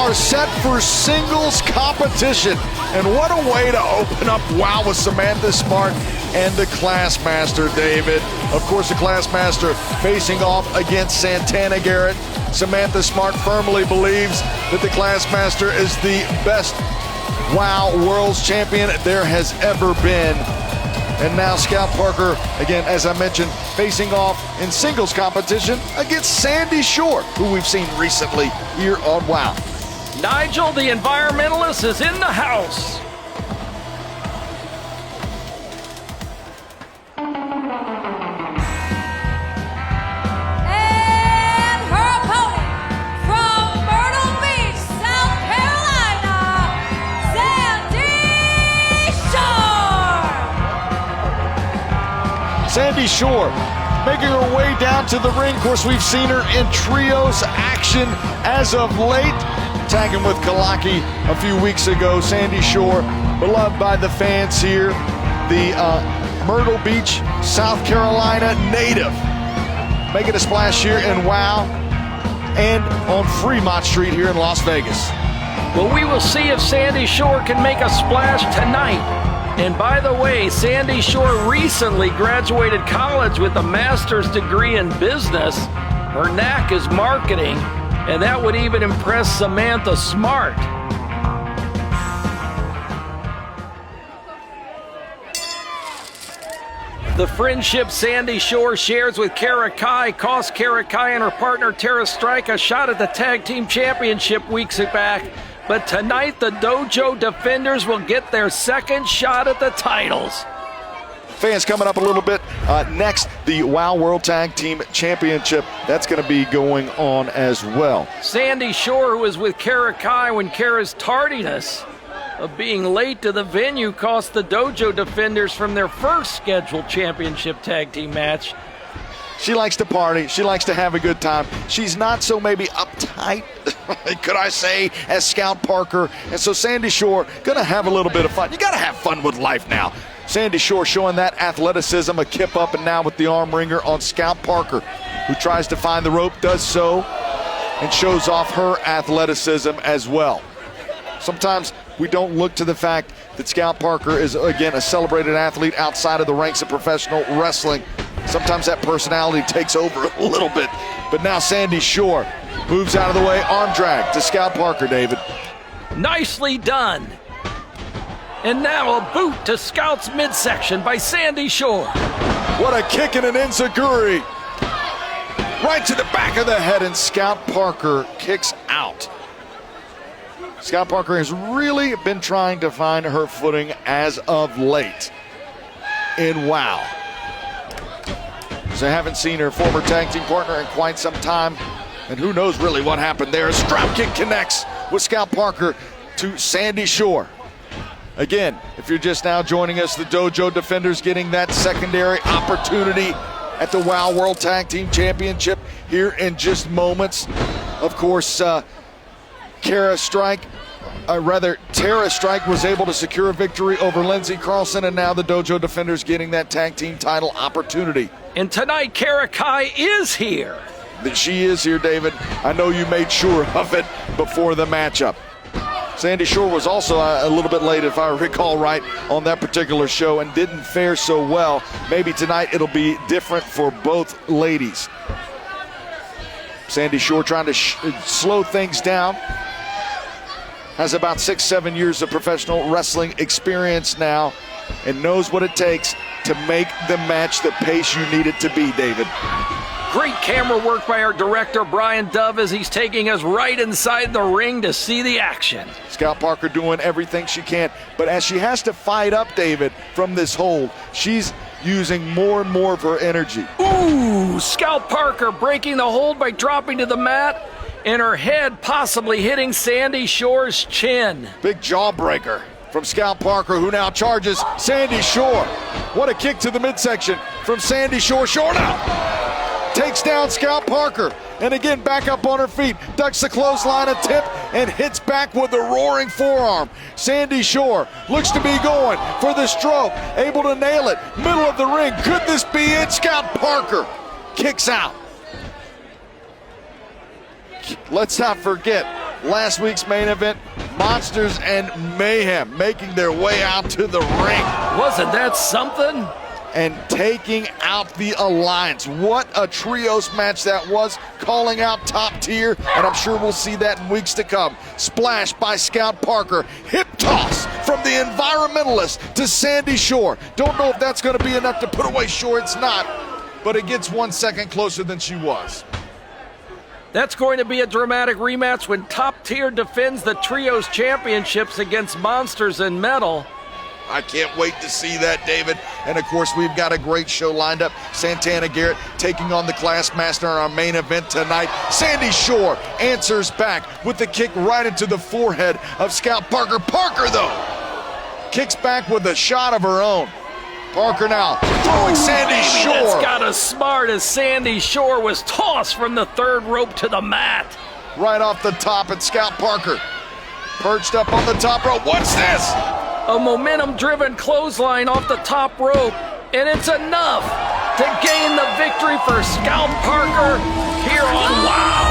are set for singles competition. And what a way to open up WOW with Samantha Smart and the Classmaster, David. Of course, the Classmaster facing off against Santana Garrett. Samantha Smart firmly believes that the Classmaster is the best WOW World's Champion there has ever been. And now Scout Parker, again, as I mentioned, facing off in singles competition against Sandy Shore, who we've seen recently here on WOW. Nigel, the environmentalist, is in the house. And her opponent from Myrtle Beach, South Carolina, Sandy Shore. Sandy Shore making her way down to the ring. Of course, we've seen her in trios action as of late. Tagging with Kalaki a few weeks ago. Sandy Shore, beloved by the fans here. The Myrtle Beach, South Carolina native. Making a splash here in WOW and on Fremont Street here in Las Vegas. Well, we will see if Sandy Shore can make a splash tonight. And by the way, Sandy Shore recently graduated college with a master's degree in business. Her knack is marketing, and that would even impress Samantha Smart. The friendship Sandy Shore shares with Kara Kai cost Kara Kai and her partner Tara Strike a shot at the Tag Team Championship weeks back. But tonight, the Dojo Defenders will get their second shot at the titles. Fans, coming up a little bit. Next, the WOW World Tag Team Championship. That's going to be going on as well. Sandy Shore, who was with Kara Kai when Kara's tardiness of being late to the venue cost the Dojo Defenders from their first scheduled championship tag team match. She likes to party. She likes to have a good time. She's not so maybe uptight, could I say, as Scout Parker. And so Sandy Shore going to have a little bit of fun. You got to have fun with life now. Sandy Shore showing that athleticism, a kip up and now with the arm wringer on Scout Parker, who tries to find the rope, does so, and shows off her athleticism as well. Sometimes we don't look to the fact that Scout Parker is, again, a celebrated athlete outside of the ranks of professional wrestling. Sometimes that personality takes over a little bit. But now Sandy Shore moves out of the way, arm drag to Scout Parker, David. Nicely done. And now a boot to Scout's midsection by Sandy Shore. What a kick and an enziguri. Right to the back of the head, and Scout Parker kicks out. Scout Parker has really been trying to find her footing as of late in WOW. So I haven't seen her former tag team partner in quite some time. And who knows really what happened there. Strap kick connects with Scout Parker to Sandy Shore. Again, if you're just now joining us, the Dojo Defenders getting that secondary opportunity at the WOW World Tag Team Championship here in just moments. Of course, Tara Strike was able to secure a victory over Lindsay Carlson, and now the Dojo Defenders getting that tag team title opportunity. And tonight, Kara Kai is here. She is here, David. I know you made sure of it before the matchup. Sandy Shore was also a little bit late, if I recall right, on that particular show and didn't fare so well. Maybe tonight it'll be different for both ladies. Sandy Shore trying to slow things down. Has about 6-7 years of professional wrestling experience now and knows what it takes to make the match the pace you need it to be, David. Great camera work by our director, Brian Dove, as he's taking us right inside the ring to see the action. Scout Parker doing everything she can, but as she has to fight up, David, from this hold, she's using more and more of her energy. Ooh, Scout Parker breaking the hold by dropping to the mat, and her head possibly hitting Sandy Shore's chin. Big jawbreaker from Scout Parker, who now charges Sandy Shore. What a kick to the midsection from Sandy Shore. Shore now takes down Scout Parker, and again back up on her feet, ducks the clothesline, a tip, and hits back with a roaring forearm. Sandy Shore looks to be going for the stroke, able to nail it, middle of the ring. Could this be it? Scout Parker kicks out. Let's not forget, last week's main event, Monsters and Mayhem making their way out to the ring Wasn't that something? and taking out the Alliance. What a trios match that was, calling out Top Tier, and I'm sure we'll see that in weeks to come. Splash by Scout Parker, hip toss from the environmentalist to Sandy Shore. Don't know if that's going to be enough to put away Shore. It's not, but it gets 1 second closer than she was. That's going to be a dramatic rematch when Top Tier defends the Trios Championships against Monsters and Metal. I can't wait to see that, David. And of course, we've got a great show lined up. Santana Garrett taking on the Class Master in our main event tonight. Sandy Shore answers back with the kick right into the forehead of Scout Parker. Parker, though, kicks back with a shot of her own. Parker now throwing Sandy Maybe Shore. that's got as smart as Sandy Shore was tossed from the third rope to the mat. Right off the top at Scout Parker. Perched up on the top rope. What's this? A momentum-driven clothesline off the top rope, and it's enough to gain the victory for Scout Parker here on Wow.